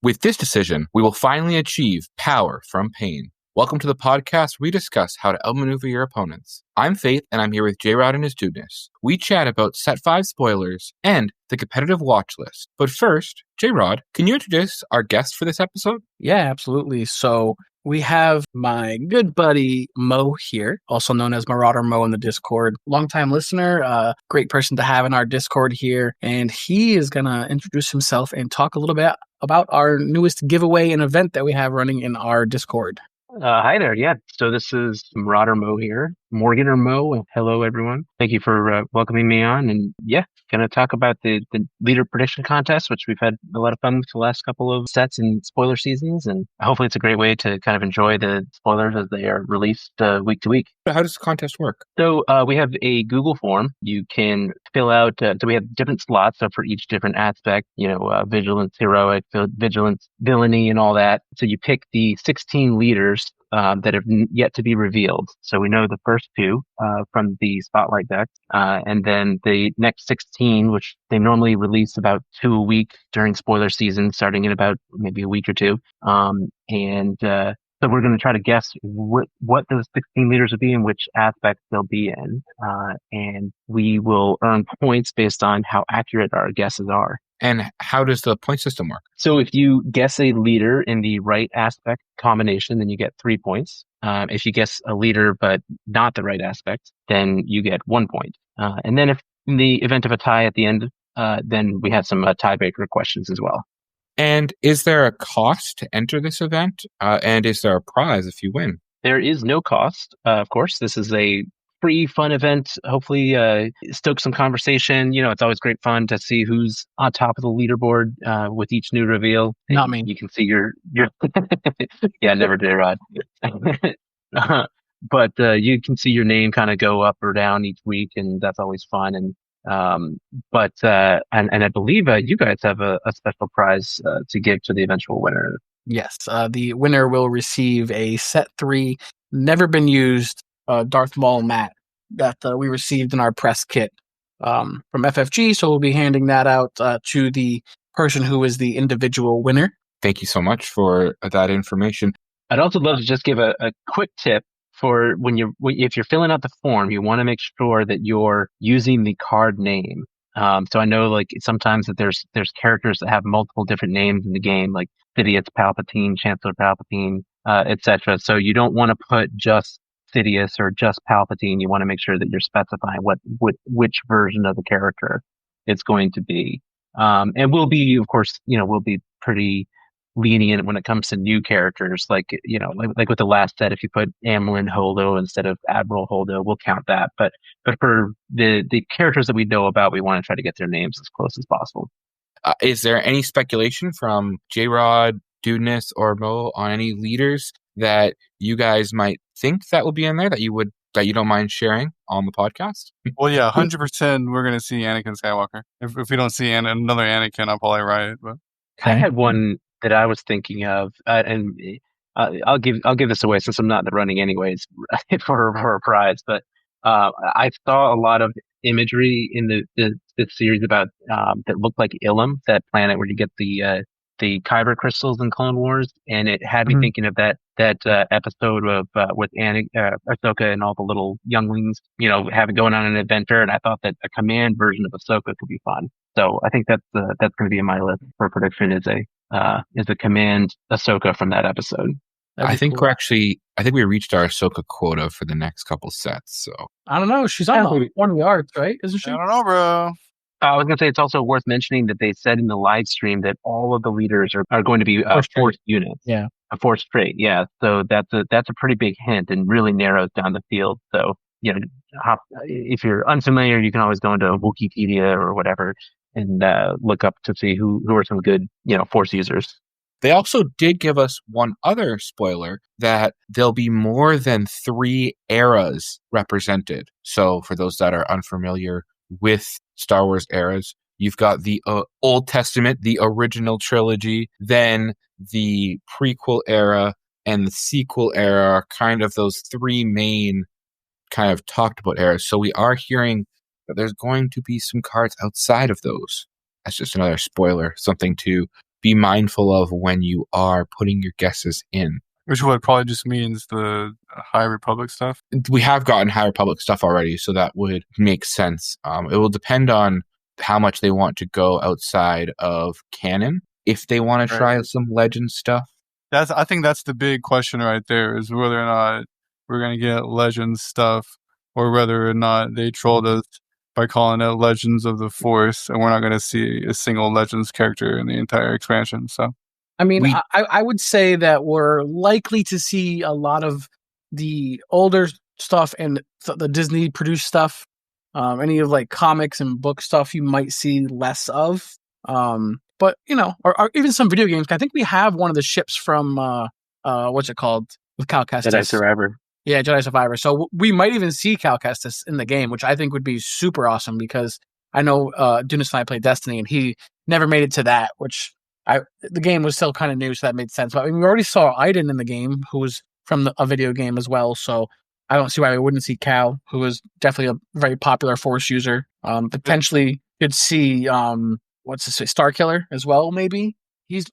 With this decision, we will finally achieve power from pain. Welcome to the podcast where we discuss how to outmaneuver your opponents. I'm Faith, and I'm here with Jrod and his Dudeness. We chat about Set 5 spoilers and the competitive watch list. But first, Jrod, can you introduce our guest for this episode? Yeah, absolutely. So we have my good buddy Mo here, also known as Marauder Mo in the Discord. Longtime listener, great person to have in our Discord here. And he is going to introduce himself and talk a little bit about our newest giveaway and event that we have running in our Discord. Hi there. Yeah. So this is Marauder Mo here. Morgan or Mo. Hello, everyone. Thank you for welcoming me on. And yeah, going to talk about the leader prediction contest, which we've had a lot of fun with the last couple of sets and spoiler seasons. And hopefully it's a great way to kind of enjoy the spoilers as they are released week to week. How does the contest work? So we have a Google form. You can fill out, so we have different slots. So for each different aspect, vigilance, heroic, vigilance, villainy, and all that. So you pick the 16 leaders that have yet to be revealed. So we know the first two from the Spotlight deck, and then the next 16, which they normally release about 2 a week during spoiler season, starting in about maybe a week or two. So we're going to try to guess what those 16 leaders will be and which aspects they'll be in. And we will earn points based on how accurate our guesses are. And how does the point system work? So if you guess a leader in the right aspect combination, then you get 3 points. If you guess a leader but not the right aspect, then you get 1 point. And then if in the event of a tie at the end, then we have some tiebreaker questions as well. And is there a cost to enter this event? And is there a prize if you win? There is no cost. Of course, this is a free, fun event. Hopefully, stoke some conversation. It's always great fun to see who's on top of the leaderboard with each new reveal. Not me. You can see your yeah, never did, Rod. But you can see your name kind of go up or down each week, and that's always fun. And I believe you guys have a special prize to give to the eventual winner. Yes, the winner will receive a Set 3, never been used Darth Maul mat that we received in our press kit from FFG. So we'll be handing that out to the person who is the individual winner. Thank you so much for that information. I'd also love to just give a quick tip for if you're filling out the form, you want to make sure that you're using the card name. So I know like sometimes that there's characters that have multiple different names in the game, like Sidious Palpatine, Chancellor Palpatine, etc. So you don't want to put just Sidious or just Palpatine. You want to make sure that you're specifying which version of the character it's going to be. And we'll be, of course, we'll be pretty lenient when it comes to new characters, like with the last set, if you put Amlin Holdo instead of Admiral Holdo, we'll count that. But for the characters that we know about, we want to try to get their names as close as possible. Is there any speculation from Jrod, Dudeness, or Mo on any leaders that you guys might think that will be in there that you don't mind sharing on the podcast? Well, yeah, 100% we're going to see Anakin Skywalker. If we don't see another Anakin, I'll probably riot. But I had one that I was thinking of, and I'll give this away since I'm not in the running anyways for a prize. But I saw a lot of imagery in the series about that looked like Ilum, that planet where you get the Kyber crystals in Clone Wars, and it had me thinking of that episode of with Ahsoka and all the little younglings, having going on an adventure. And I thought that a command version of Ahsoka could be fun. So I think that's going to be in my list for prediction is a command Ahsoka from that episode. I think cool. I think we reached our Ahsoka quota for the next couple sets. So I don't know. She's on one of the arcs, right? Isn't she? I don't know, bro. I was going to say it's also worth mentioning that they said in the live stream that all of the leaders are going to be force units. Yeah. A force trait. Yeah. So that's a pretty big hint and really narrows down the field. So, if you're unfamiliar, you can always go into Wikipedia or whatever and look up to see who are some good, force users. They also did give us one other spoiler that there'll be more than 3 eras represented. So for those that are unfamiliar with Star Wars eras, you've got the Old Testament, the original trilogy, then the prequel era and the sequel era are kind of those 3 main kind of talked about eras. So we are hearing that there's going to be some cards outside of those. That's just another spoiler, something to be mindful of when you are putting your guesses in. Which what probably just means the High Republic stuff. We have gotten High Republic stuff already, so that would make sense. It will depend on how much they want to go outside of canon. If they want to try some Legend stuff. I think that's the big question right there, is whether or not we're going to get Legends stuff, or whether or not they trolled us by calling it Legends of the Force, and we're not going to see a single Legends character in the entire expansion. So, I mean, I would say that we're likely to see a lot of the older stuff and the Disney produced stuff. Any of like comics and book stuff you might see less of. But or even some video games. I think we have one of the ships from what's it called with Cal Kestis? Jedi Survivor. Yeah, Jedi Survivor. So we might even see Cal Kestis in the game, which I think would be super awesome, because I know Dudeness and I played Destiny, and he never made it to that, which the game was still kind of new, so that made sense. But I mean, we already saw Iden in the game, who was from a video game as well, so I don't see why we wouldn't see Cal, who is definitely a very popular Force user. Potentially could see what's this, Starkiller as well, maybe.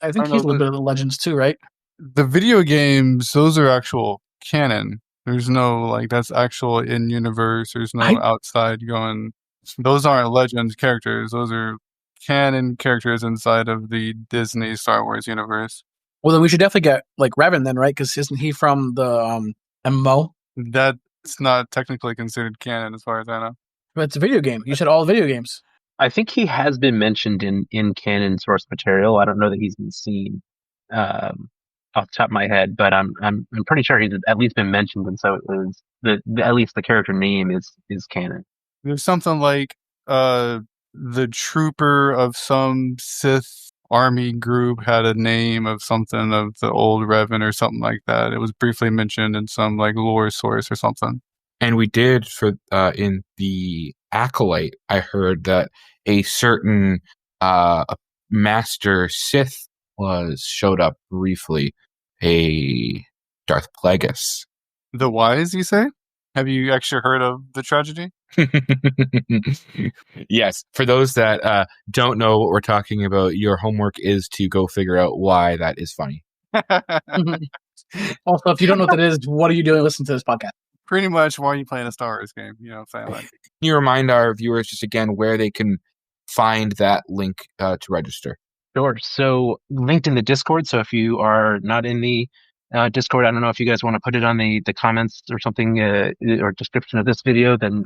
I think he's a little bit of the Legends too, right? The video games, those are actual canon. There's no, that's actual in-universe. There's no outside going. Those aren't Legends characters. Those are canon characters inside of the Disney Star Wars universe. Well, then we should definitely get, Revan then, right? Because isn't he from the MMO? That's not technically considered canon as far as I know. But it's a video game. You said all video games. I think he has been mentioned in canon source material. I don't know that he's been seen off the top of my head, but I'm pretty sure he's at least been mentioned, and so it was at least the character name is canon. There's something like the trooper of some Sith army group had a name of something of the old Revan or something like that. It was briefly mentioned in some lore source or something. And we did for in the Acolyte, I heard that a certain Master Sith showed up briefly, a Darth Plagueis. The Wise, you say? Have you actually heard of the tragedy? Yes. For those that don't know what we're talking about, your homework is to go figure out why that is funny. Also, if you don't know what that is, what are you doing listening to this podcast? Pretty much, why are you playing a Star Wars game? You know what I'm saying? Can you remind our viewers just again where they can find that link to register? Sure. So linked in the Discord. So if you are not in the Discord, I don't know if you guys want to put it on the comments or something or description of this video, then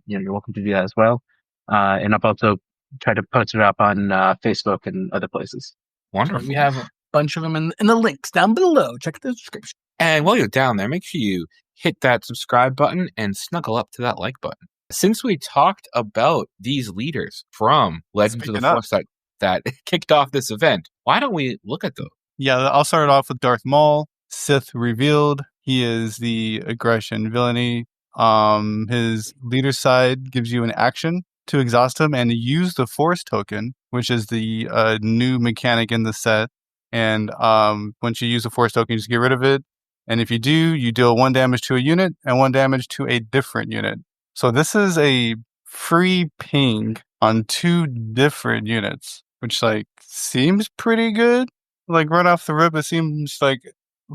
you're welcome to do that as well. And I'll also try to post it up on Facebook and other places. Wonderful. We have a bunch of them in the links down below. Check the description. And while you're down there, make sure you hit that subscribe button and snuggle up to that like button. Since we talked about these leaders from Legends of the Force that kicked off this event, why don't we look at those? Yeah, I'll start off with Darth Maul, Sith revealed. He is the aggression villainy. His leader side gives you an action to exhaust him and use the Force token, which is the new mechanic in the set. And once you use the Force token, you just get rid of it. And if you do, you deal 1 damage to a unit and 1 damage to a different unit. So this is a free ping on 2 different units, which seems pretty good. Right off the rip, it seems like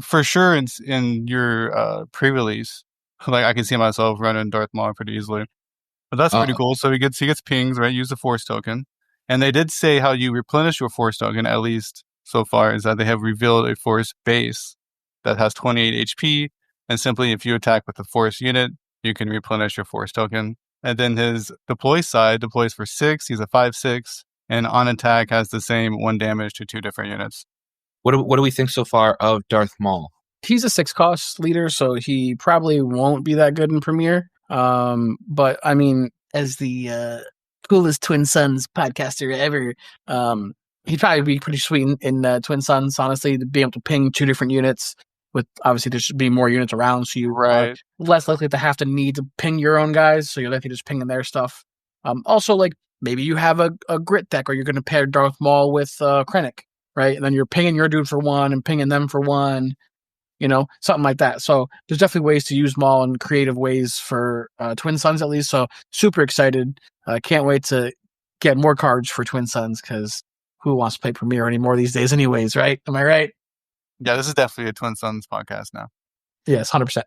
for sure in your pre-release, I can see myself running Darth Maul pretty easily. But that's pretty cool. So he gets pings, right? Use the Force token. And they did say how you replenish your Force token, at least so far, is that they have revealed a Force base that has 28 HP, and simply if you attack with the Force unit, you can replenish your Force token. And then his deploy side deploys for 6. He's a 5/6, and on attack has the same 1 damage to 2 different units. What do we think so far of Darth Maul? He's a 6-cost leader, so he probably won't be that good in Premiere. But I mean, as the coolest Twin Suns podcaster ever, he'd probably be pretty sweet in Twin Suns, honestly, to be able to ping 2 different units. With obviously there should be more units around, so you are less likely to need to ping your own guys, so you're likely just pinging their stuff. Also, maybe you have a grit deck, or you're going to pair Darth Maul with Krennic, right? And then you're pinging your dude for 1 and pinging them for 1, something like that. So there's definitely ways to use Maul in creative ways for Twin Suns, at least. So super excited. Can't wait to get more cards for Twin Suns, because who wants to play Premiere anymore these days anyways, right? Am I right? Yeah, this is definitely a Twin Suns podcast now. Yes, 100%.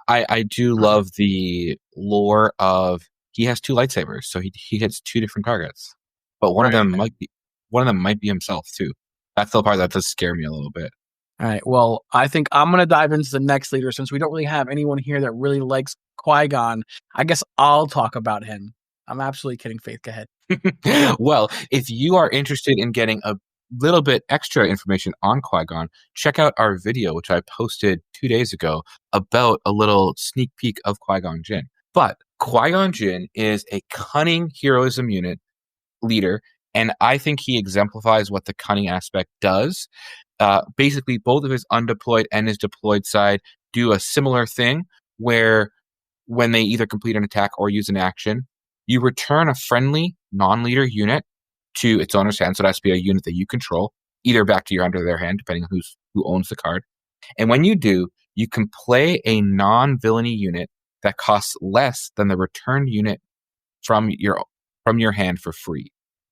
I do love the lore of he has 2 lightsabers, so he hits 2 different targets. But one of them might be himself too. That's the part that does scare me a little bit. All right. Well, I think I'm going to dive into the next leader since we don't really have anyone here that really likes Qui-Gon. I guess I'll talk about him. I'm absolutely kidding, Faith. Go ahead. Well, if you are interested in getting a little bit extra information on Qui-Gon, check out our video, which I posted 2 days ago, about a little sneak peek of Qui-Gon Jinn. But Qui-Gon Jinn is a cunning heroism unit leader, and I think he exemplifies what the cunning aspect does. Basically, both of his undeployed and his deployed side do a similar thing where when they either complete an attack or use an action, you return a friendly non-leader unit to its owner's hand. So that has to be a unit that you control, either back to your under their hand, depending on who owns the card. And when you do, you can play a non-villainy unit that costs less than the returned unit from your hand for free.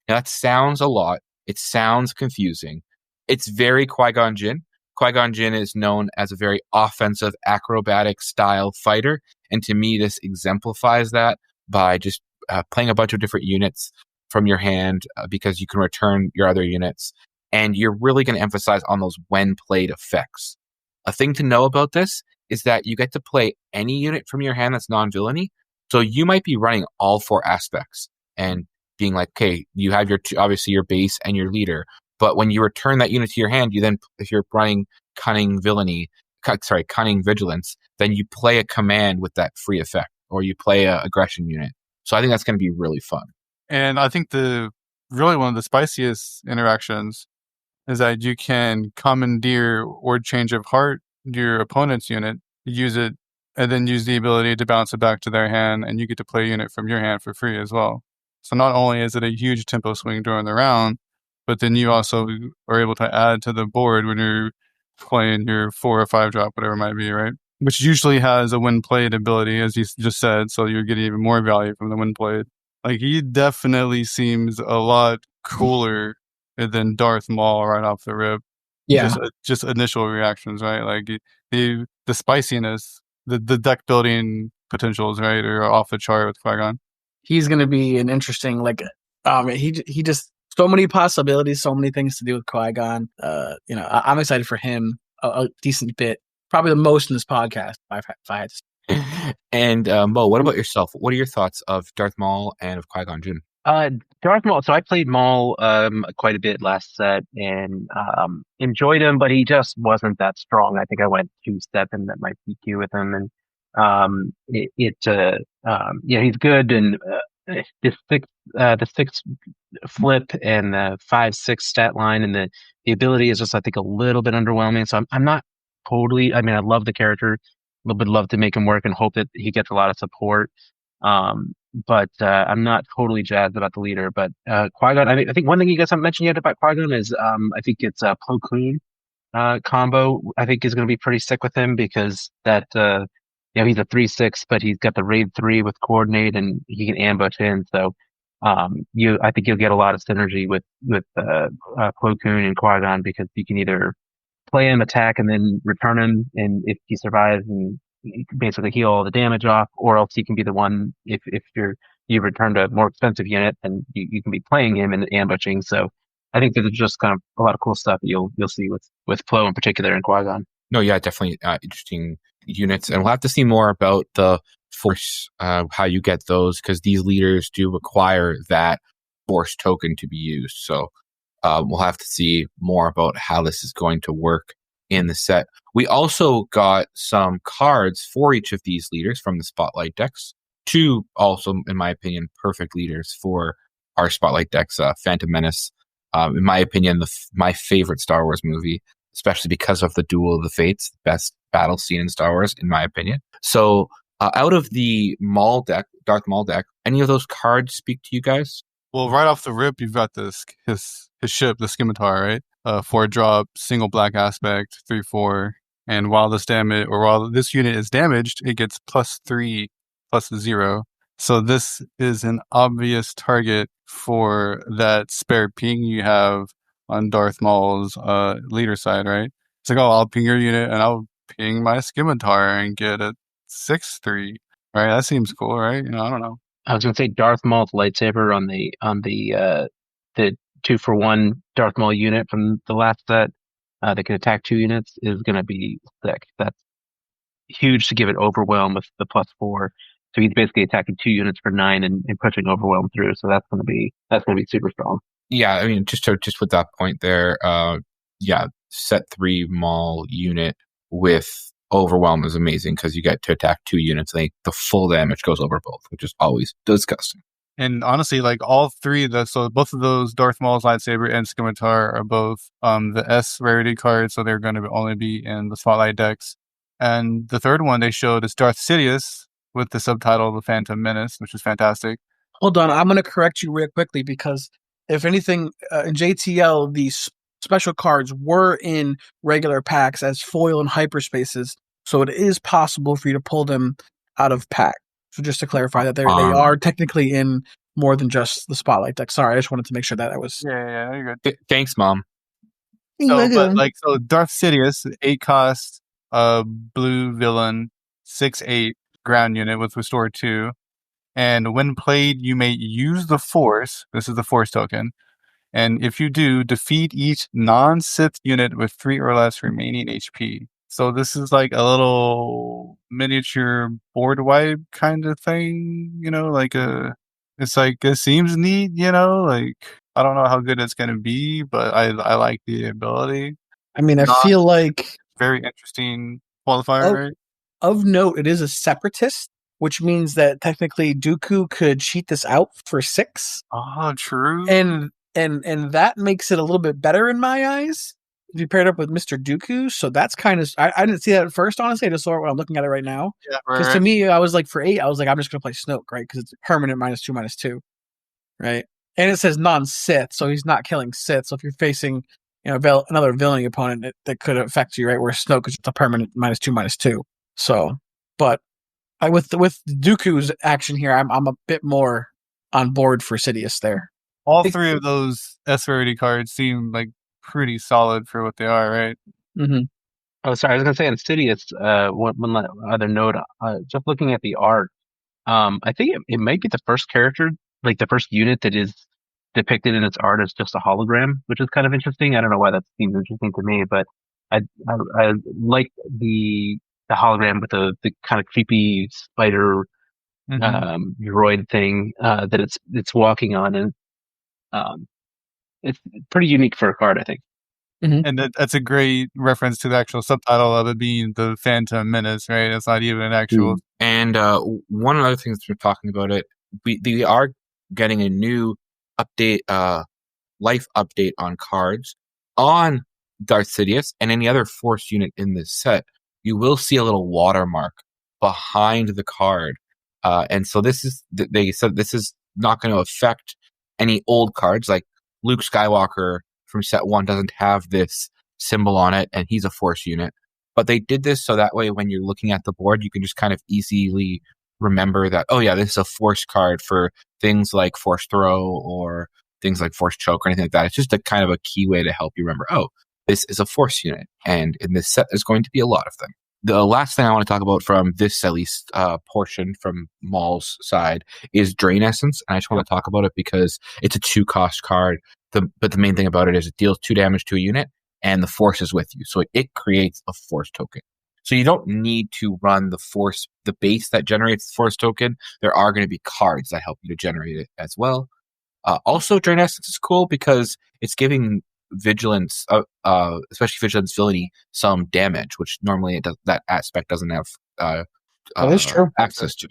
Now that sounds a lot. It sounds confusing. It's very Qui-Gon Jinn. Qui-Gon Jinn is known as a very offensive, acrobatic style fighter. And to me, this exemplifies that by just playing a bunch of different units from your hand because you can return your other units. And you're really going to emphasize on those when played effects. A thing to know about this is that you get to play any unit from your hand that's non-villainy. So you might be running all 4 aspects and being like, okay, you have obviously your base and your leader. But when you return that unit to your hand, you then, if you're running cunning vigilance, then you play a command with that free effect, or you play a aggression unit. So I think that's going to be really fun. And I think really one of the spiciest interactions is that you can commandeer or change of heart your opponent's unit, use it, and then use the ability to bounce it back to their hand, and you get to play a unit from your hand for free as well. So not only is it a huge tempo swing during the round, but then you also are able to add to the board when you're playing your 4 or 5 drop, whatever it might be, right? Which usually has a win played ability, as you just said, so you're getting even more value from the win played. Like, he definitely seems a lot cooler than Darth Maul right off the rip. Yeah. Just initial reactions, right? Like, the spiciness, the deck building potentials, right, are off the chart with Qui-Gon. He's going to be an interesting, he just, so many possibilities, so many things to do with Qui-Gon. I'm excited for him a decent bit, probably the most in this podcast, if I had to say. And Mo, what about yourself? What are your thoughts of Darth Maul and of Qui-Gon Jinn? Darth Maul. So I played Maul quite a bit last set and enjoyed him, but he just wasn't that strong. I think I went 2-7 at my PQ with him, and he's good. And the 6 flip and the 5-6 stat line, and the ability is just, I think, a little bit underwhelming. So I'm not totally. I mean, I love the character. Would love to make him work and hope that he gets a lot of support. But I'm not totally jazzed about the leader. But Qui-Gon, I think one thing you guys haven't mentioned yet about Qui-Gon is I think it's Plo Koon combo. I think is going to be pretty sick with him because that he's a 3/6, but he's got the raid 3 with coordinate and he can ambush in. So I think you'll get a lot of synergy with Plo Koon and Qui-Gon because you can either play him, attack, and then return him, and if he survives, and basically heal all the damage off, or else he can be the one if you returned a more expensive unit, then you can be playing him and ambushing. So I think there's just kind of a lot of cool stuff that you'll see with Plo in particular and Qui-Gon. No, yeah, definitely interesting units, and we'll have to see more about the force, how you get those, because these leaders do require that force token to be used. So we'll have to see more about how this is going to work in the set. We also got some cards for each of these leaders from the Spotlight decks. 2 also, in my opinion, perfect leaders for our Spotlight decks. Phantom Menace, in my opinion, my favorite Star Wars movie, especially because of the Duel of the Fates, best battle scene in Star Wars, in my opinion. So out of the Maul deck, Darth Maul deck, any of those cards speak to you guys? Well, right off the rip, you've got his ship, the Scimitar, right? 4-drop, single black aspect, 3/4, and while this unit is damaged, it gets +3/+0 So this is an obvious target for that spare ping you have on Darth Maul's leader side, right? It's like, oh, I'll ping your unit and I'll ping my Scimitar and get a 6-3, right? That seems cool, right? I don't know. I was gonna say Darth Maul's lightsaber on the 2-for-1 Darth Maul unit from the last set that can attack 2 units is gonna be sick. That's huge to give it overwhelm with the +4. So he's basically attacking 2 units for 9 and pushing overwhelm through. So that's gonna be super strong. Yeah, I mean, just with that point there, set 3 Maul unit with overwhelm is amazing because you get to attack 2 units. The full damage goes over both, which is always disgusting. And honestly, like all three, so both of those Darth Maul's lightsaber and Scimitar are both the S rarity cards, so they're going to only be in the Spotlight decks. And the third one they showed is Darth Sidious with the subtitle The Phantom Menace, which is fantastic. Hold on, I'm going to correct you real quickly because if anything, in JTL, these special cards were in regular packs as foil and hyperspaces, so it is possible for you to pull them out of pack. So just to clarify that they are technically in more than just the Spotlight deck. Sorry, I just wanted to make sure that I was... Yeah, you're good. Thanks, Mom. So Darth Sidious, 8 cost, blue villain, 6/8 ground unit with Restore 2. And when played, you may use the Force. This is the Force token. And if you do, defeat each non-Sith unit with 3 or less remaining HP. So this is like a little miniature board wipe kind of thing, it's like, it seems neat, like, I don't know how good it's going to be, but I like the ability. I mean, I feel like... Very interesting qualifier, right? Of note, it is a separatist, which means that technically Dooku could cheat this out for 6. Oh, true. And that makes it a little bit better in my eyes if you paired up with Mr. Dooku. So that's kind of... I didn't see that at first, honestly. I just saw it when I'm looking at it right now. Yeah, because to me, I was like, for 8, I was like, I'm just going to play Snoke, right? Because it's permanent -2/-2, right? And it says non-Sith, so he's not killing Sith. So if you're facing another villainy opponent that could affect you, right? Where Snoke is just a permanent -2/-2. So, but with Dooku's action here, I'm a bit more on board for Sidious there. All 3 of those S rarity cards seem like pretty solid for what they are, right? Mm-hmm. Oh, sorry, I was gonna say on Sidious, one other note, just looking at the art, I think it might be the first character, like the first unit that is depicted in its art as just a hologram, which is kind of interesting. I don't know why that seems interesting to me, but I like the hologram with the kind of creepy spider droid thing that it's walking on, and it's pretty unique for a card, I think. Mm-hmm. And that's a great reference to the actual subtitle of it being the Phantom Menace, right? It's not even an actual. And one other thing that's we're talking about it, we are getting a new update, life update on cards on Darth Sidious and any other Force unit in this set. You will see a little watermark behind the card, and so they said this is not going to affect any old cards. Like Luke Skywalker from set 1 doesn't have this symbol on it, and he's a Force unit. But they did this so that way when you're looking at the board, you can just kind of easily remember that, oh yeah, this is a Force card for things like Force Throw or things like Force Choke or anything like that. It's just a kind of a key way to help you remember, oh, this is a Force unit. And in this set, there's going to be a lot of them. The last thing I want to talk about from this, at least, portion from Maul's side is Drain Essence. And I just want to talk about it because it's a 2-cost card. But the main thing about it is it deals 2 damage to a unit and the Force is with you. So it creates a Force token. So you don't need to run the base that generates the Force token. There are going to be cards that help you to generate it as well. Also, Drain Essence is cool because it's giving Vigilance, especially Vigilance Villainy, some damage, which normally that aspect doesn't have that's true. access to.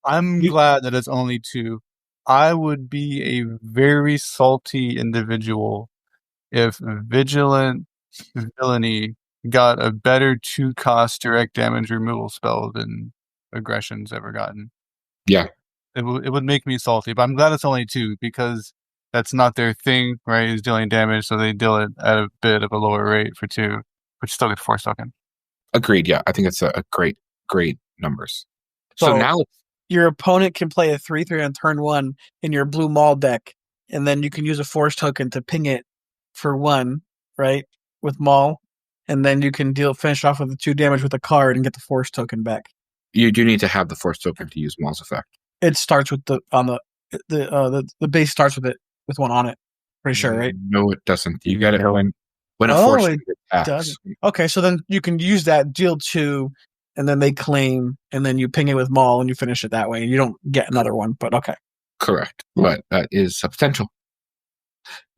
I'm glad that it's only 2. I would be a very salty individual if Vigilant Villainy got a better 2-cost direct damage removal spell than Aggression's ever gotten. Yeah. It would make me salty, but I'm glad it's only 2 because that's not their thing, right? Is dealing damage, so they deal it at a bit of a lower rate for 2, but still get Force token. Agreed. Yeah, I think it's a great numbers. So now, your opponent can play a 3/3 on turn 1 in your blue Maul deck, and then you can use a force token to ping it for 1, right? With Maul. And then you can finish off with the 2 damage with a card and get the force token back. You do need to have the force token to use Maul's effect. It starts with the base starts with 1 on it. Pretty sure, right? No, it doesn't. You get it when a Oh, force it attacks. doesn't. Okay, so then you can use that, deal 2, and then they claim, and then you ping it with Maul, and you finish it that way, and you don't get another one, but okay. Correct, but that is a potential.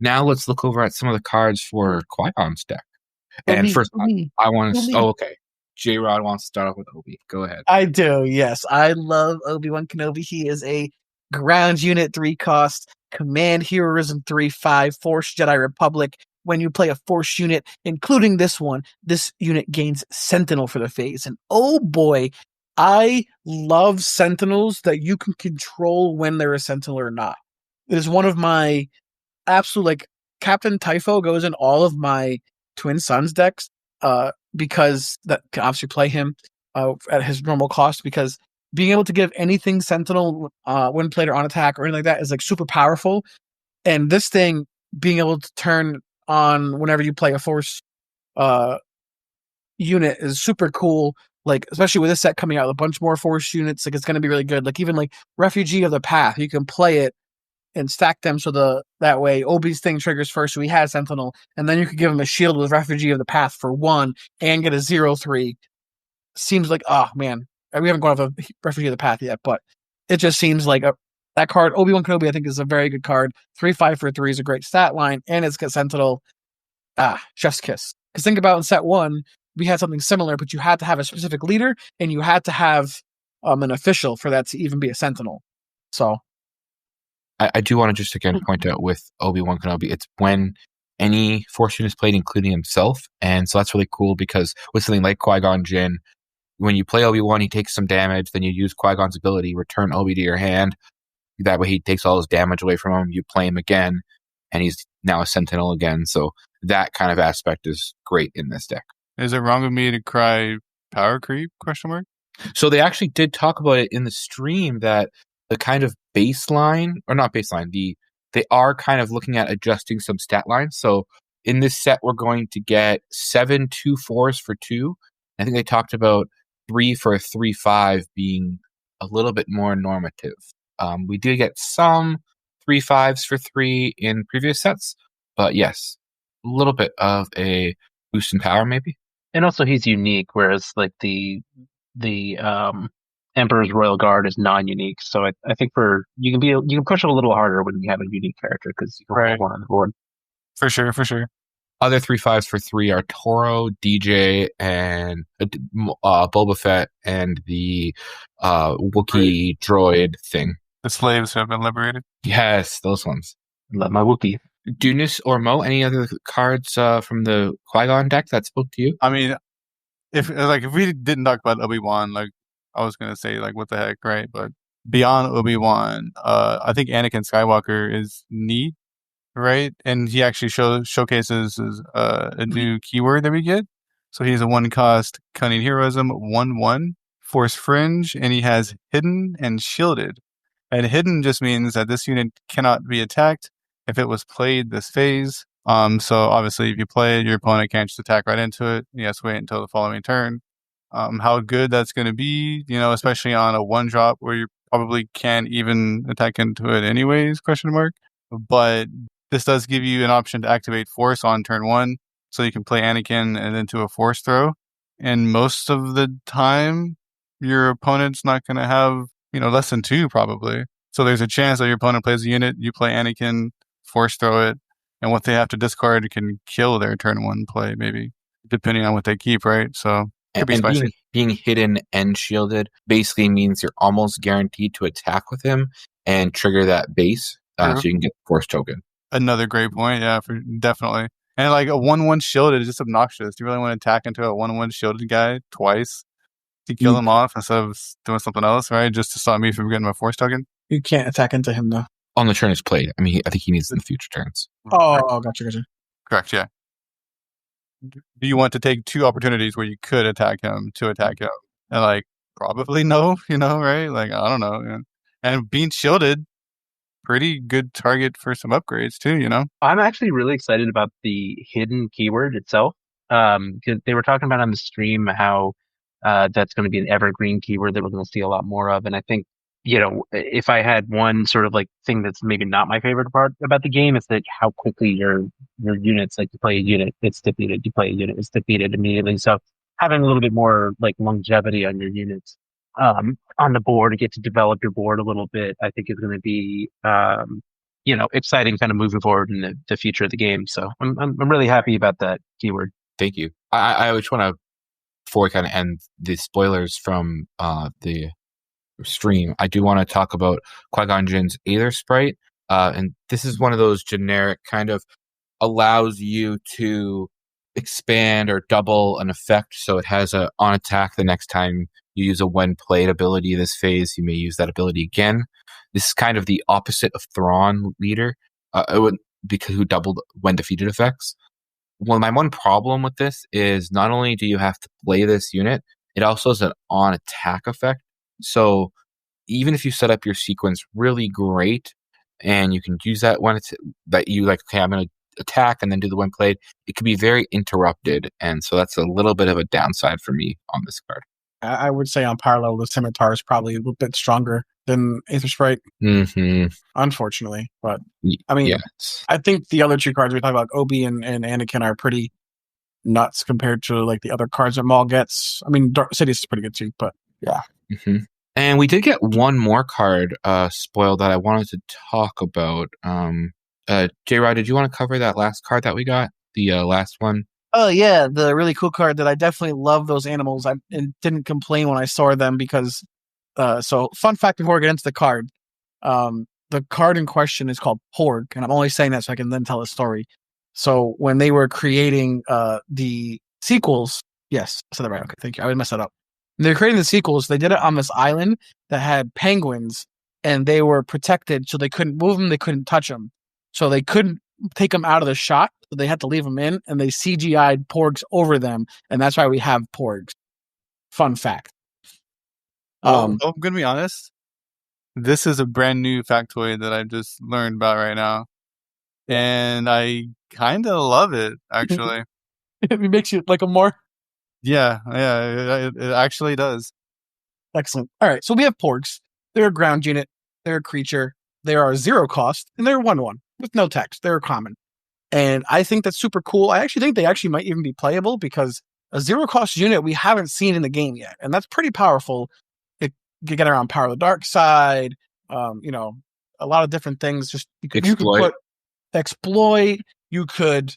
Now let's look over at some of the cards for Qui-Gon's deck. And first, I want to... Oh, okay. Jrod wants to start off with Obi. Go ahead. I do, yes. I love Obi-Wan Kenobi. He is a ground unit 3 cost, command heroism 3/5, Force Jedi Republic. When you play a Force unit, including this one, this unit gains Sentinel for the phase. And oh boy, I love Sentinels that you can control when they're a Sentinel or not. It is one of my absolute, like, Captain Typho goes in all of my Twin Suns decks, because that can obviously play him at his normal cost, because being able to give anything Sentinel when played or on attack or anything like that is like super powerful. And this thing being able to turn on whenever you play a Force unit is super cool. Like, especially with this set coming out with a bunch more Force units, like, it's going to be really good. Like, even like Refugee of the Path, you can play it and stack them so that way Obi's thing triggers first, so he has Sentinel, and then you could give him a shield with Refugee of the Path for 1 and get a 0/3. Seems like, oh man, we haven't gone off of Refugee of the Path yet, but it just seems like that card, Obi-Wan Kenobi, I think is a very good card. 3/5 for 3 is a great stat line, and it's got Sentinel. Chef's kiss. Because think about in set 1, we had something similar, but you had to have a specific leader, and you had to have an official for that to even be a Sentinel. So I do want to just again point out with Obi-Wan Kenobi, it's when any Force unit is played, including himself. And so that's really cool, because with something like Qui-Gon Jinn, when you play Obi-Wan, he takes some damage, then you use Qui-Gon's ability, return Obi to your hand. That way he takes all his damage away from him, you play him again, and he's now a Sentinel again. So that kind of aspect is great in this deck. Is it wrong of me to cry power creep? ? So they actually did talk about it in the stream, that the kind of baseline, or not baseline, they are kind of looking at adjusting some stat lines. So in this set, we're going to get 7 2/4s for 2. I think they talked about 3 for a 3/5 being a little bit more normative. We did get some 3/5s for 3 in previous sets, but yes, a little bit of a boost in power, maybe. And also, he's unique, whereas like the Emperor's Royal Guard is non-unique. So I think you can push it a little harder when you have a unique character, because you can hold one on the board. For sure. Other 3/5s for 3 are Toro, DJ, and Boba Fett, and the Wookiee droid thing. The slaves have been liberated. Yes, those ones. Love my Wookiee. Dudeness or Mo, any other cards from the Qui-Gon deck that spoke to you? I mean, if we didn't talk about Obi-Wan, like, I was gonna say, like, what the heck, right? But beyond Obi-Wan, I think Anakin Skywalker is neat, right? And he actually showcases a new keyword that we get. So he's a 1-cost cunning heroism 1/1 Force Fringe, and he has hidden and shielded. And hidden just means that this unit cannot be attacked if it was played this phase. So obviously, if you play it, your opponent can't just attack right into it. You have to wait until the following turn. How good that's going to be, especially on a 1-drop where you probably can't even attack into it anyways, ? But this does give you an option to activate Force on turn 1, so you can play Anakin and then do a Force throw. And most of the time, your opponent's not going to have, less than 2 probably. So there's a chance that your opponent plays a unit, you play Anakin, Force throw it, and what they have to discard can kill their turn 1 play, maybe, depending on what they keep, right? So And being hidden and shielded basically means you're almost guaranteed to attack with him and trigger that base, so you can get the Force token. Another great point, yeah, definitely. And like a 1/1 shielded is just obnoxious. Do you really want to attack into a 1/1 shielded guy twice to kill him off instead of doing something else, right? Just to stop me from getting my Force token? you can't attack into him, though. On the turn it's played. I mean, I think he needs it in the future turns. Oh, gotcha. Correct, yeah. Do you want to take 2 opportunities where you could attack him to attack him? And like, probably no, right? Like, I don't know. And being shielded, pretty good target for some upgrades too, I'm actually really excited about the hidden keyword itself. 'Cause they were talking about on the stream how that's going to be an evergreen keyword that we're going to see a lot more of. And I think, if I had one sort of like thing that's maybe not my favorite part about the game, it's that how quickly your units, like you play a unit, it's defeated. You play a unit, it's defeated immediately. So having a little bit more like longevity on your units on the board to get to develop your board a little bit, I think is going to be exciting kind of moving forward in the future of the game. So I'm really happy about that keyword. Thank you. I just want to, before we kind of end the spoilers from the stream, I do want to talk about Qui-Gon Jinn's Aether Sprite. And this is one of those generic kind of allows you to expand or double an effect. So it has a on attack the next time you use a when played ability this phase, you may use that ability again. This is kind of the opposite of Thrawn Leader, because who doubled when defeated effects. Well, my one problem with this is not only do you have to play this unit, it also has an on attack effect. So even if you set up your sequence really great and you can use that when it's that you like, okay, I'm going to attack and then do the when played, it can be very interrupted. And so that's a little bit of a downside for me on this card. I would say on power level, the Scimitar is probably a little bit stronger than Aether Sprite, unfortunately. But I mean, yes. I think the other two cards we talked about, Obi and Anakin, are pretty nuts compared to like the other cards that Maul gets. I mean, Dark Sidious is pretty good too, but yeah. Mm-hmm. And we did get one more card spoiled that I wanted to talk about. Jrod, did you want to cover that last card that we got? The last one? Oh, yeah, the really cool card that I definitely love those animals. I didn't complain when I saw them because, so fun fact before we get into the card, the card in question is called Porg, and I'm only saying that so I can then tell a story. So when they were creating the sequels, yes, I said that right, okay, thank you, I would mess that up. When they were creating the sequels, they did it on this island that had penguins, and they were protected, so they couldn't move them, they couldn't touch them. So they couldn't take them out of the shot, so they had to leave them in, and they CGI'd Porgs over them, and that's why we have Porgs. Fun fact. I'm going to be honest. This is a brand new factoid that I just learned about right now. And I kind of love it, actually. It makes you like them more? Yeah, it actually does. Excellent. All right, so we have Porgs. They're a ground unit. They're a creature. They are 0 cost, and they're 1/1 with no text. They're common. And I think that's super cool. I actually think they actually might even be playable because a 0 cost unit we haven't seen in the game yet. And that's pretty powerful. It can get around Power of the Dark Side, a lot of different things. Just you could put exploit, you could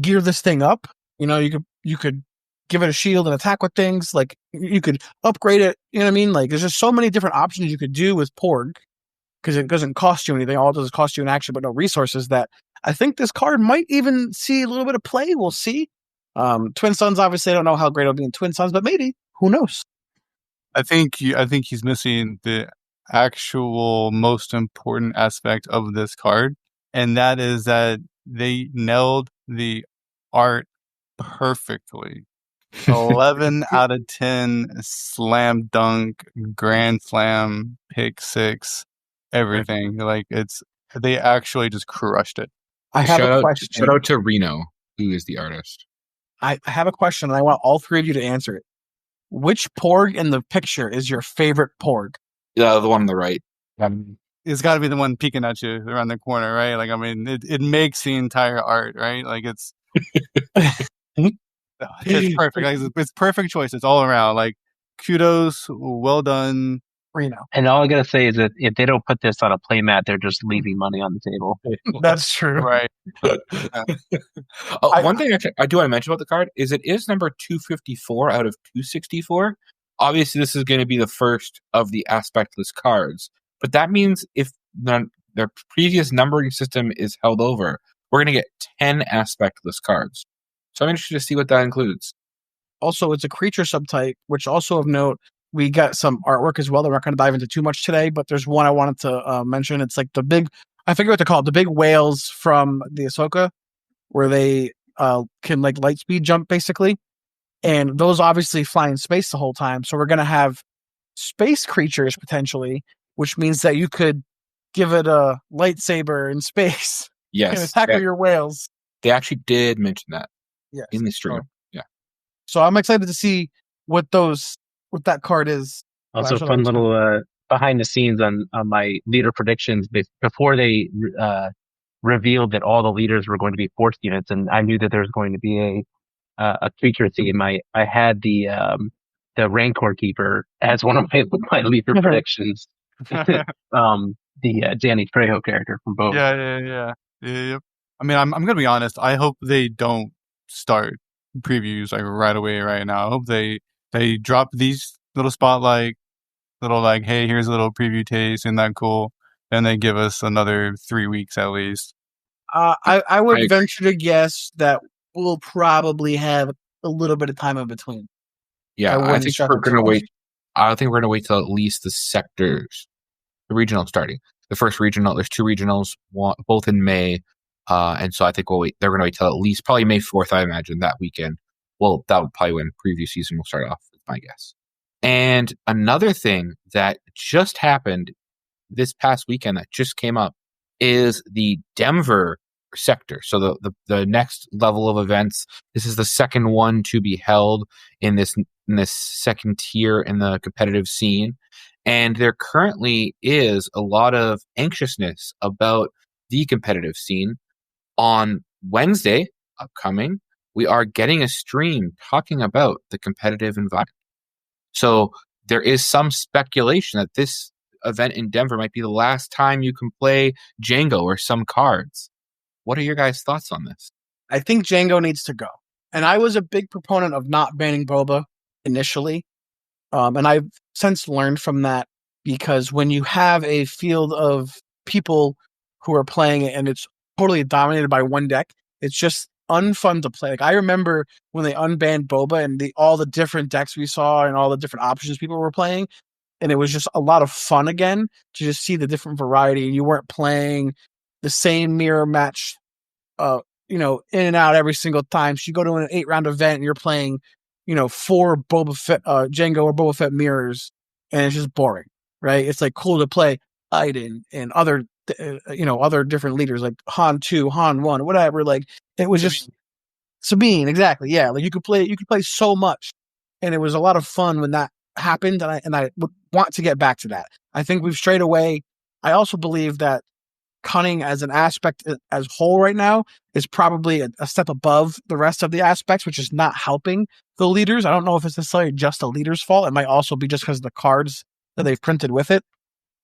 gear this thing up. You could give it a shield and attack with things. Like you could upgrade it. You know what I mean? Like there's just so many different options you could do with Porg because it doesn't cost you anything. All it does is cost you an action, but no resources. That I think this card might even see a little bit of play. We'll see. Twin Suns, obviously, I don't know how great it'll be in Twin Suns, but maybe. Who knows? I think he's missing the actual most important aspect of this card, and that is that they nailed the art perfectly. 11 out of 10 slam dunk, grand slam, pick six, everything. Like they actually just crushed it. I have a question. Shout out to Reno, who is the artist. I have a question, and I want all three of you to answer it. Which Porg in the picture is your favorite Porg? Yeah, the one on the right. It's got to be the one peeking at you around the corner, right? Like, I mean, it makes the entire art, right? Like, it's perfect. Like, it's perfect choice. It's all around. Like, kudos, well done, Reno. And all I gotta say is that if they don't put this on a playmat, they're just leaving money on the table. That's true. Right. One thing I do want to mention about the card is it is number 254 out of 264. Obviously, this is going to be the first of the aspectless cards, but that means if their previous numbering system is held over, we're going to get 10 aspectless cards. So I'm interested to see what that includes. Also, it's a creature subtype, which also of note, we got some artwork as well that we're not going to dive into too much today, but there's one I wanted to mention. It's like the big, I forget what they're called, the big whales from the Ahsoka, where they can like light speed jump, basically. And those obviously fly in space the whole time. So we're going to have space creatures potentially, which means that you could give it a lightsaber in space and Yes. tackle your whales. They actually did mention that Yes. in the stream. So I'm excited to see what that card is. Also, fun little behind the scenes on my leader predictions before they revealed that all the leaders were going to be force units, and I knew that there was going to be a creature theme. I had the Rancor Keeper as one of my leader predictions. The Danny Trejo character from Boba. Yeah. I mean, I'm gonna be honest. I hope they don't start previews like right away, right now. I hope they drop these little spotlight, little like, hey, here's a little preview taste, isn't that cool? And they give us another 3 weeks at least. I would venture to guess that we'll probably have a little bit of time in between. Yeah, I think we're going to wait. I think we're going to wait till at least the sectors, the regional starting. The first regional, there's 2 regionals, both in May. And so I think we'll wait. They're going to wait till at least probably May 4th, I imagine, that weekend. Well, that would probably when preview season will start off, is my guess. And another thing that just happened this past weekend that just came up is the Denver sector. So the next level of events, this is the second one to be held in this second tier in the competitive scene. And there currently is a lot of anxiousness about the competitive scene. On Wednesday, upcoming, we are getting a stream talking about the competitive environment. So there is some speculation that this event in Denver might be the last time you can play Django or some cards. What are your guys' thoughts on this? I think Django needs to go. And I was a big proponent of not banning Boba initially. And I've since learned from that, because when you have a field of people who are playing it and it's totally dominated by one deck, it's just unfun to play. Like, I remember when they unbanned Boba and all the different decks we saw and all the different options people were playing, and it was just a lot of fun again to just see the different variety. And you weren't playing the same mirror match, in and out every single time. So you go to an 8-round event and you're playing, 4 Boba Fett, Django or Boba Fett mirrors, and it's just boring, right? It's like cool to play Iden and other different leaders like Han 2, Han 1, whatever. Like, it was just Sabine, exactly. Yeah, like you could play so much, and it was a lot of fun when that happened. And I would want to get back to that. I think we've strayed away. I also believe that cunning as an aspect as whole right now is probably a step above the rest of the aspects, which is not helping the leaders. I don't know if it's necessarily just the leaders' fault. It might also be just because of the cards that they've printed with it.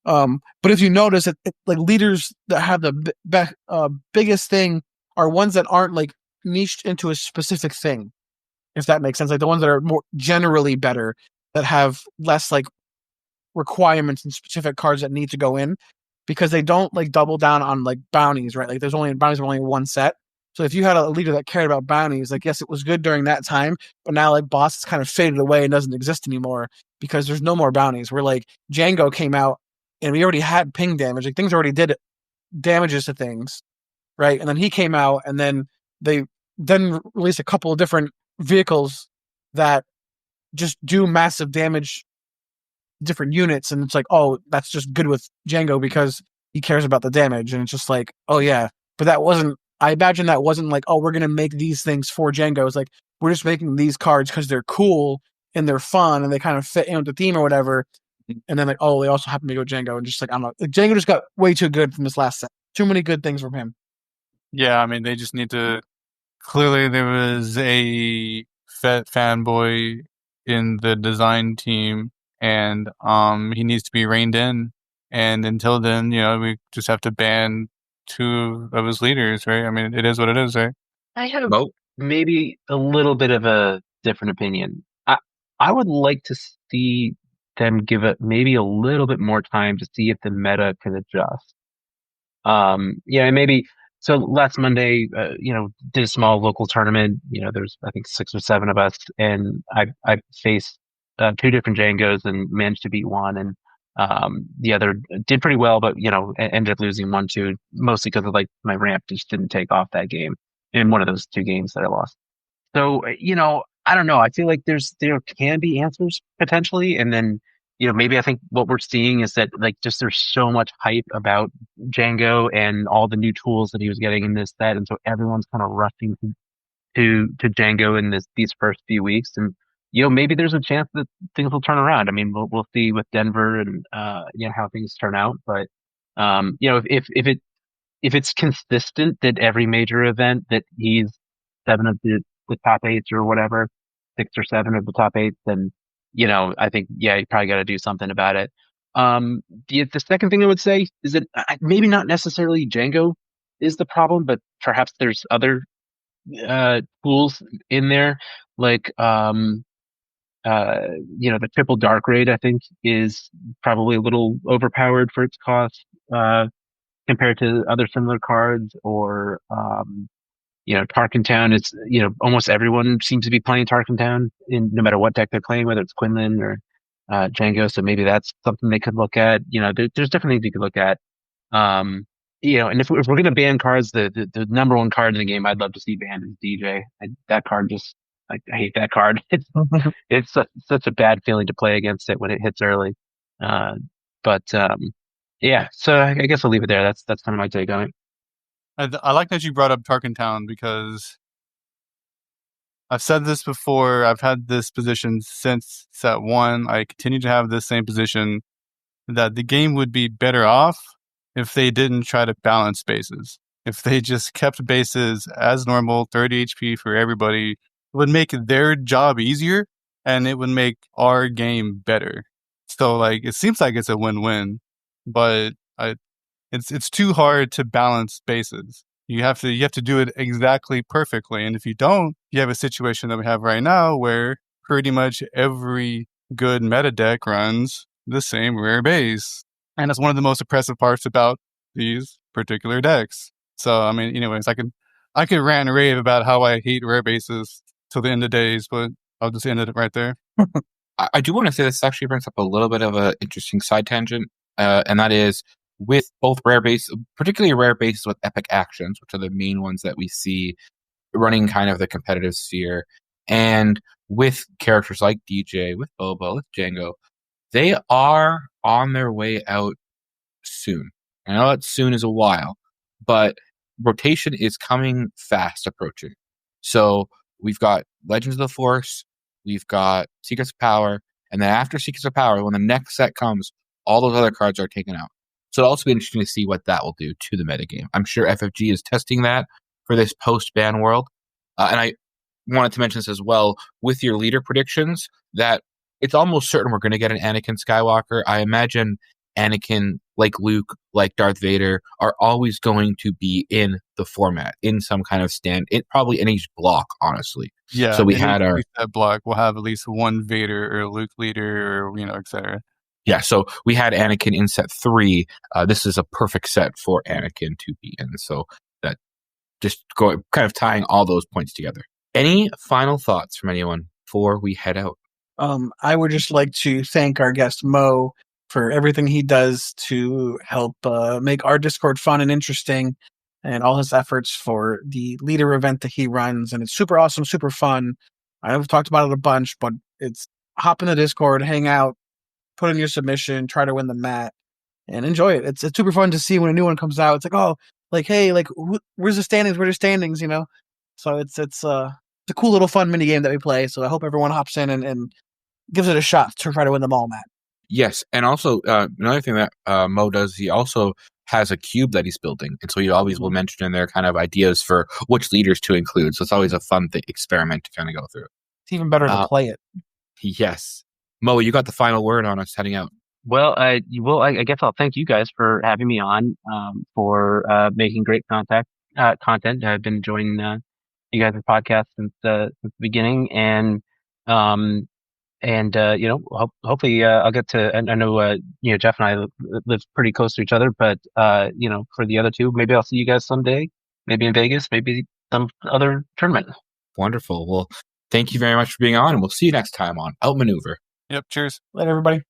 But if you notice, it like leaders that have the biggest thing are ones that aren't like niched into a specific thing, if that makes sense. Like the ones that are more generally better, that have less like requirements and specific cards that need to go in, because they don't like double down on like bounties, right? Like bounties are only one set. So if you had a leader that cared about bounties, like, yes, it was good during that time, but now like boss has kind of faded away and doesn't exist anymore because there's no more bounties. Where like Django came out and we already had ping damage, like things already did damages to things, right? And then he came out and then they released a couple of different vehicles that just do massive damage, different units, and it's like, oh, that's just good with Django because he cares about the damage. And it's just like, oh yeah, but I imagine that wasn't like, oh, we're gonna make these things for Django. It's like, we're just making these cards because they're cool and they're fun and they kind of fit in with the theme or whatever. And then like, oh, they also happen to go Django, and just like, I don't know, like, Django just got way too good from this last set. Too many good things from him. Yeah, I mean, they just need to. Clearly, there was a Fett fanboy in the design team, and he needs to be reined in. And until then, we just have to ban 2 of his leaders, right? I mean, it is what it is, right? I have maybe a little bit of a different opinion. I would like to see them give it maybe a little bit more time to see if the meta can adjust. Maybe. So last Monday, did a small local tournament. There's I think 6 or 7 of us, and I faced 2 different Djangos and managed to beat one, and the other did pretty well, but ended up losing 1-2, mostly because of like my ramp just didn't take off that game in one of those 2 games that I lost. So I don't know. I feel like there can be answers potentially, and then maybe I think what we're seeing is that like just there's so much hype about Django and all the new tools that he was getting in this set, and so everyone's kind of rushing to Django in these first few weeks, and maybe there's a chance that things will turn around. I mean, we'll see with Denver and how things turn out, but if it's consistent that every major event that he's 7 of the top 8s or whatever, 6 or 7 of the top 8, then I think you probably got to do something about it. The second thing I would say is that maybe not necessarily Django is the problem, but perhaps there's other tools in there, like the triple dark raid I think is probably a little overpowered for its cost compared to other similar cards, or Tarkin Town. It's almost everyone seems to be playing Tarkin Town in no matter what deck they're playing, whether it's Quinlan or Django. So maybe that's something they could look at. There's different things you could look at. And if we're going to ban cards, the number one card in the game I'd love to see banned is DJ. That card just, I hate that card. It's such a bad feeling to play against it when it hits early. Yeah, so I guess I'll leave it there. That's kind of my take on it. I like that you brought up Tarkin Town because I've said this before. I've had this position since set 1. I continue to have this same position, that the game would be better off if they didn't try to balance bases. If they just kept bases as normal, 30 HP for everybody, it would make their job easier and it would make our game better. So it seems like it's a win-win, but it's too hard to balance bases. You have to do it exactly perfectly. And if you don't, you have a situation that we have right now where pretty much every good meta deck runs the same rare base. And that's one of the most oppressive parts about these particular decks. So, I mean, anyways, I could rant and rave about how I hate rare bases till the end of days, but I'll just end it right there. I do want to say this actually brings up a little bit of an interesting side tangent, and that is with both rare bases, particularly rare bases with epic actions, which are the main ones that we see running kind of the competitive sphere, and with characters like DJ, with Boba, with Django, they are on their way out soon. I know that soon is a while, but rotation is coming fast approaching. So we've got Legends of the Force, we've got Secrets of Power, and then after Secrets of Power, when the next set comes, all those other cards are taken out. So it'll also be interesting to see what that will do to the metagame. I'm sure FFG is testing that for this post-ban world. And I wanted to mention this as well, with your leader predictions, that it's almost certain we're going to get an Anakin Skywalker. I imagine Anakin, like Luke, like Darth Vader, are always going to be in the format, in some kind of probably in each block, honestly. Yeah, so we had that block. We'll have at least one Vader or Luke leader, or etc. Yeah, so we had Anakin in set 3. This is a perfect set for Anakin to be in. So that just kind of tying all those points together. Any final thoughts from anyone before we head out? I would just like to thank our guest Mo for everything he does to help make our Discord fun and interesting, and all his efforts for the leader event that he runs. And it's super awesome, super fun. I've talked about it a bunch, but it's hop in the Discord, hang out, put in your submission, try to win the mat, and enjoy it. It's super fun to see when a new one comes out. It's like, oh, hey, where's the standings? Where's the standings? So it's a cool little fun mini game that we play. So I hope everyone hops in and gives it a shot to try to win them all, Matt. Yes, and also another thing that Mo does, he also has a cube that he's building, and so he always will mention in there kind of ideas for which leaders to include. So it's always a fun experiment to kind of go through. It's even better to play it. Yes. Mo, you got the final word on us heading out. Well, I guess I'll thank you guys for having me on, for making great content. I've been enjoying you guys' podcast since the beginning, and hopefully I'll get to. I know Jeff and I live pretty close to each other, but for the other two, maybe I'll see you guys someday. Maybe in Vegas, maybe some other tournament. Wonderful. Well, thank you very much for being on, and we'll see you next time on Outmaneuver. Yep. Cheers. Later, everybody.